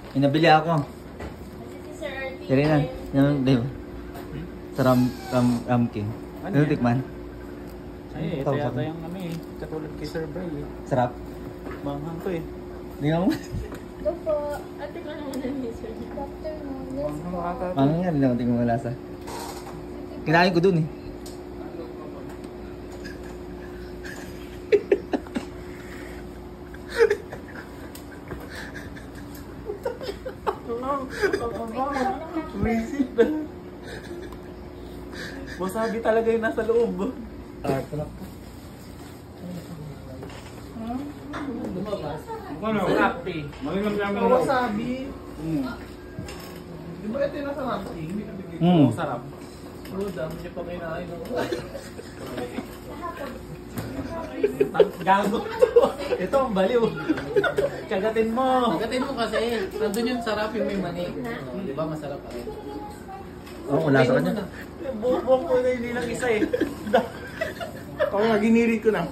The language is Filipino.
May nabili ako. Kaya na. Yung, di ba? Sa Ram King. Ano tikman? Ay, ito yata yung ano eh. Katulad kay Sir Bray eh. Sarap. Manghang to eh. Di nga mo. Ito po. Ate ko naman ni Sir. Doctor mo. Yes po. Ano nga rin ako tingin mo lasa. Kinain ko dun eh. Visit na. Wasabi talaga yung nasa loob. Sarap. Ano? Sarap eh. Wasabi. Di ba ito yung nasa rapi? Hindi ka bigay ko. Sarap. Bro, dami niya pa kinain ako. Gago to. Ito ang baliw. Kagatin mo. Kagatin mo kasi. Nandun yung sarap yung may mani. Di ba masarap pa rin? Oo, wala sa kanya. Buong ko na hindi lang isa eh. Kaya ginirit ko na.